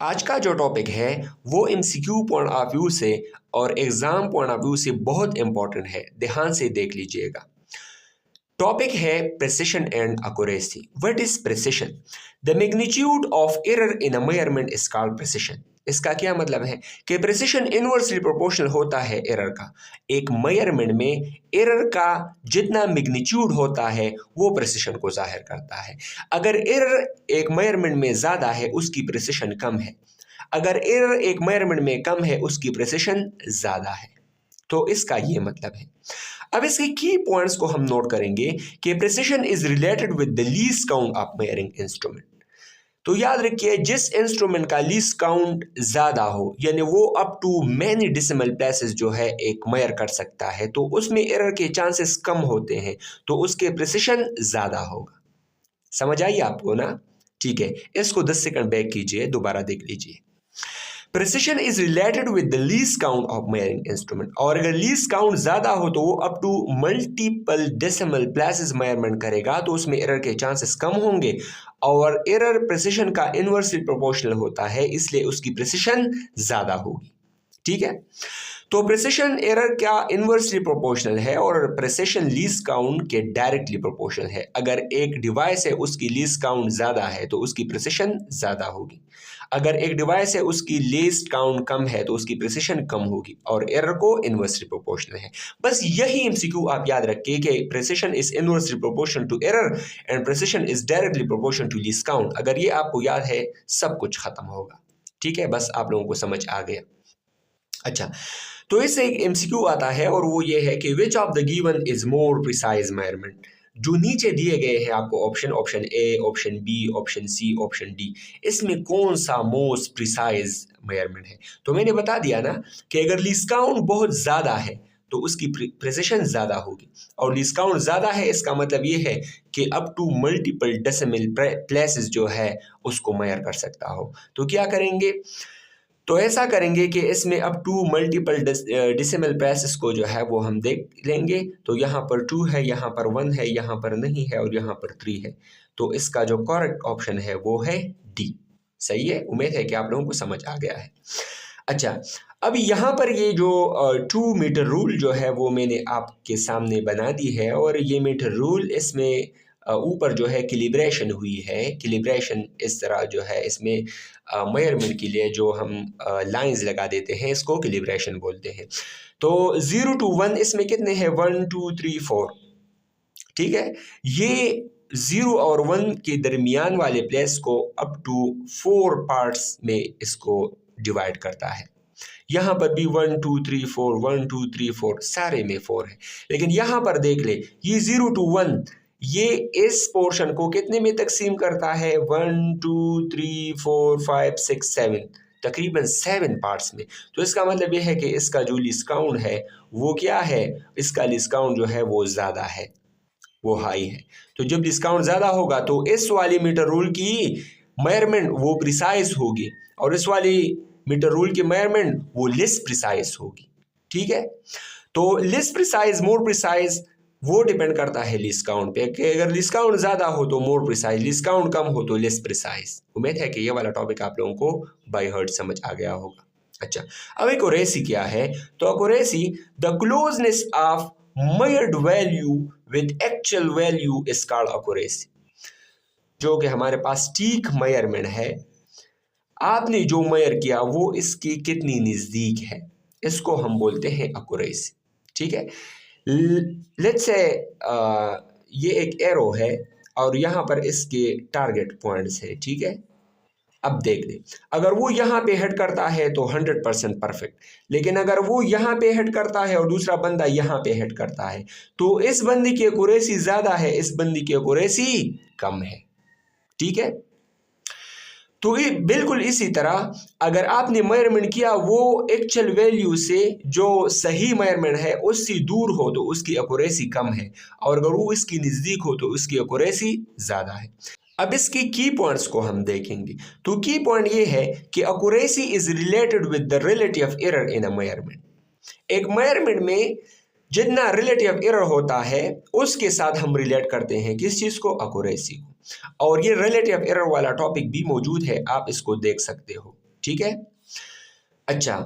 आज का जो टॉपिक है वो एमसीक्यू पॉइंट ऑफ व्यू से और एग्जाम पॉइंट ऑफ व्यू से बहुत इंपॉर्टेंट है। ध्यान से देख लीजिएगा। टॉपिक है precision and accuracy. What is precision? The magnitude of error in a measurement is called precision. इसका क्या मतलब है कि प्रिसिशन इनवर्सली प्रोपोर्शनल होता है एरर का। एक मेजरमेंट में एरर का जितना मैग्नीट्यूड होता है वो प्रिसिशन को जाहिर करता है। अगर एरर एक मेजरमेंट में ज़्यादा है उसकी प्रिसिशन कम है, अगर एरर एक मेजरमेंट में कम है उसकी प्रिसिशन ज़्यादा है। तो इसका ये मतलब है। अब इसके की पॉइंट्स को हम नोट करेंगे कि precision is related with the least count of measuring instrument. तो याद रखिए, जिस इंस्ट्रूमेंट का लीस्ट काउंट ज्यादा हो यानी वो up to many decimal places जो है एक मेजर कर सकता है, तो उसमें एरर के चांसेस कम होते हैं, तो उसके प्रिसिशन ज्यादा होगा। समझ आई आपको ना? ठीक है, इसको 10 सेकंड बैक कीजिए, दोबारा देख लीजिए। Precision is related with the least count of measuring instrument. और अगर लीस्ट काउंट ज्यादा हो तो वो up to multiple decimal places measurement करेगा, तो उसमें एरर के चांसेस कम होंगे। और एरर प्रिसिशन का इनवर्सली प्रोपोर्शनल होता है, इसलिए उसकी प्रिसिशन ज्यादा होगी। ठीक है, तो प्रिसिशन एरर क्या इनवर्सली प्रोपोर्शनल है और प्रिसिशन लीस्ट काउंट के डायरेक्टली प्रोपोर्शनल है। अगर एक डिवाइस है उसकी लीस्ट काउंट ज़्यादा है तो उसकी प्रिसिशन ज़्यादा होगी। अगर एक डिवाइस है उसकी लीस्ट काउंट कम है तो उसकी प्रिसिशन कम होगी, और एरर को इनवर्सली प्रोपोर्शनल है। बस यही एमसीक्यू आप याद रखिए कि precision is inversely proportional to error and precision is directly proportional to least count. अगर ये आपको याद है सब कुछ खत्म होगा। ठीक है, बस आप लोगों को समझ आ गया। अच्छा, तो इससे एक एमसीक्यू आता है और वो ये है कि which of the given is more precise measurement. जो नीचे दिए गए हैं आपको option, option A, option B, option C, option D, इसमें कौन सा मोस्ट प्रिसाइज मेजरमेंट है? तो मैंने बता दिया ना कि अगर लीस्ट काउंट बहुत ज़्यादा है तो उसकी प्रिसिशन ज़्यादा होगी, और लीस्ट काउंट ज़्यादा है इसका मतलब ये है कि up to multiple decimal places जो है उसको मेजर कर सकता हो। तो क्या करेंगे? तो ऐसा करेंगे कि इसमें अब टू मल्टीपल डेसिमल प्लेसेस को जो है वो हम देख लेंगे। तो यहाँ पर 2 है, यहाँ पर 1 है, यहाँ पर नहीं है और यहाँ पर 3 है। तो इसका जो करेक्ट ऑप्शन है वो है डी। सही है, उम्मीद है कि आप लोगों को समझ आ गया है। अच्छा, अब यहाँ पर ये जो 2 मीटर रूल जो है वो मैंने आपके सामने बना दी है, और ये मीटर रूल इसमें ऊपर जो है कैलिब्रेशन हुई है। कैलिब्रेशन इस तरह जो है इसमें मेजरमेंट के लिए जो हम लाइंस लगा देते हैं इसको कैलिब्रेशन बोलते हैं। तो 0 to 1 इसमें कितने हैं? 1 2 3 4। ठीक है, ये 0 और 1 के दरमियान वाले प्लेस को अप टू 4 पार्ट्स में इसको डिवाइड करता है। यहाँ पर भी 1 2 3 4, 1 2 3 4, सारे में 4 है। लेकिन यहाँ पर देख ले, ये 0 to 1 ये इस पोर्शन को कितने में तकसीम करता है? 1 2 3 4 5 6 7, तकरीबन 7 पार्ट्स में। तो इसका मतलब ये है कि इसका जो लीस्ट काउंट है वो क्या है? इसका लीस्ट काउंट जो है वो ज़्यादा है, वो हाई है। तो जब डिस्काउंट ज़्यादा होगा तो इस वाली मीटर रूल की मेजरमेंट वो प्रिसाइज होगी, और इस वाली मीटर रूल की मेजरमेंट वो लेस प्रिसाइज होगी। ठीक है, तो लेस प्रिसाइज, मोर प्रिसाइज, वो डिपेंड करता है लीस्ट काउंट पे कि अगर लीस्ट काउंट ज़्यादा हो तो मोर प्रिसाइज, लीस्ट काउंट कम हो तो लेस प्रिसाइज। उम्मीद है कि ये वाला टॉपिक आप लोगों को बाय हार्ट समझ आ गया होगा। अच्छा, अब एक्यूरेसी क्या है? तो accuracy the closeness of measured value with actual value is called accuracy। जो कि हमारे पास ठीक मेजरमेंट है, आपने जो मेजर किया वो इसके कितनी नज़दीक है, इसको हम बोलते हैं एक्यूरेसी। ठीक है, लेट्स से ये एक एरो है और यहाँ पर इसके टारगेट पॉइंट्स है। ठीक है, अब देख ले, अगर वो यहाँ पे हेड करता है तो 100% परफेक्ट, लेकिन अगर वो यहाँ पे हेड करता है और दूसरा बंदा यहाँ पे हेड करता है तो इस बंदी की एक्यूरेसी ज़्यादा है, इस बंदी की एक्यूरेसी कम है। ठीक है, तो ये बिल्कुल इसी तरह अगर आपने मेजरमेंट किया वो एक्चुअल वैल्यू से जो सही मेजरमेंट है उससे दूर हो तो उसकी एक्यूरेसी कम है, और अगर वो इसकी नज़दीक हो तो उसकी एक्यूरेसी ज़्यादा है। अब इसके की पॉइंट्स को हम देखेंगे। तो की पॉइंट ये है कि accuracy is related with the relative error in a measurement. एक मेजरमेंट में जितना रिलेटिव एरर होता है उसके साथ हम रिलेट करते हैं किस चीज़ को? एक्यूरेसी को। और ये रिलेटिव एरर वाला टॉपिक भी मौजूद है, आप इसको देख सकते हो। ठीक है। अच्छा,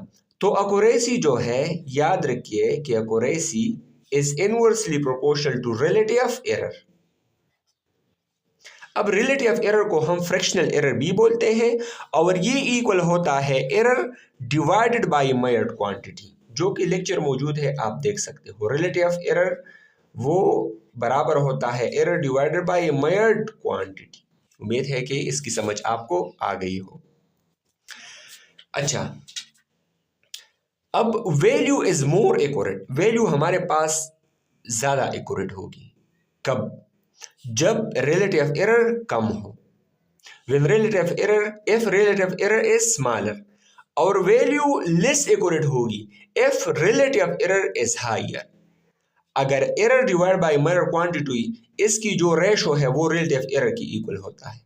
तो एक्यूरेसी जो है, याद रखिए कि accuracy is inversely proportional to relative of error. अब रिलेटिव ऑफ एरर को हम फ्रैक्शनल एरर भी बोलते हैं, और ये इक्वल होता है error divided by measured quantity, जो कि लेक्चर मौजूद है, आप देख सकते हो। रिलेटिव ऑफ एरर वो बराबर होता है error divided by measured quantity. उम्मीद है कि इसकी समझ आपको आ गई हो। अच्छा, अब value is more accurate, value हमारे पास ज्यादा एक्यूरेट होगी कब? जब रिलेटिव एरर कम हो। When relative error, if relative error is smaller, और वैल्यू लेस एक्यूरेट होगी if relative error is higher। अगर error divide by measured quantity, इसकी जो रेशो है वो रिलेटिव एरर की इक्वल होता है,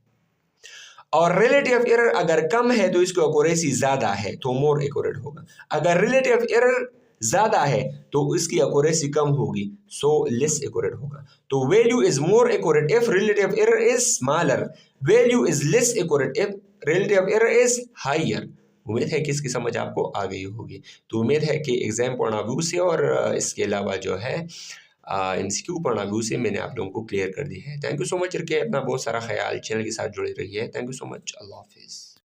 और रिलेटिव एरर अगर कम है तो इसकी एक्यूरेसी ज्यादा है, तो मोर एक्यूरेट होगा। अगर रिलेटिव एरर ज्यादा है तो इसकी एक्यूरेसी कम होगी, सो लेस एक्यूरेट होगा। तो value is more accurate if relative error is smaller, value is less accurate if relative error is higher. उम्मीद है कि इसकी समझ आपको आ गई होगी। तो उम्मीद है कि एग्जाम पॉइंट ऑफ व्यू से और इसके अलावा जो है MCQ पॉइंट ऑफ व्यू से मैंने आप लोगों को क्लियर कर दी है। Thank you so much. रखिए अपना बहुत सारा ख्याल, चैनल के साथ जुड़े रहिए। Thank you so much. अल्लाह हाफिज़।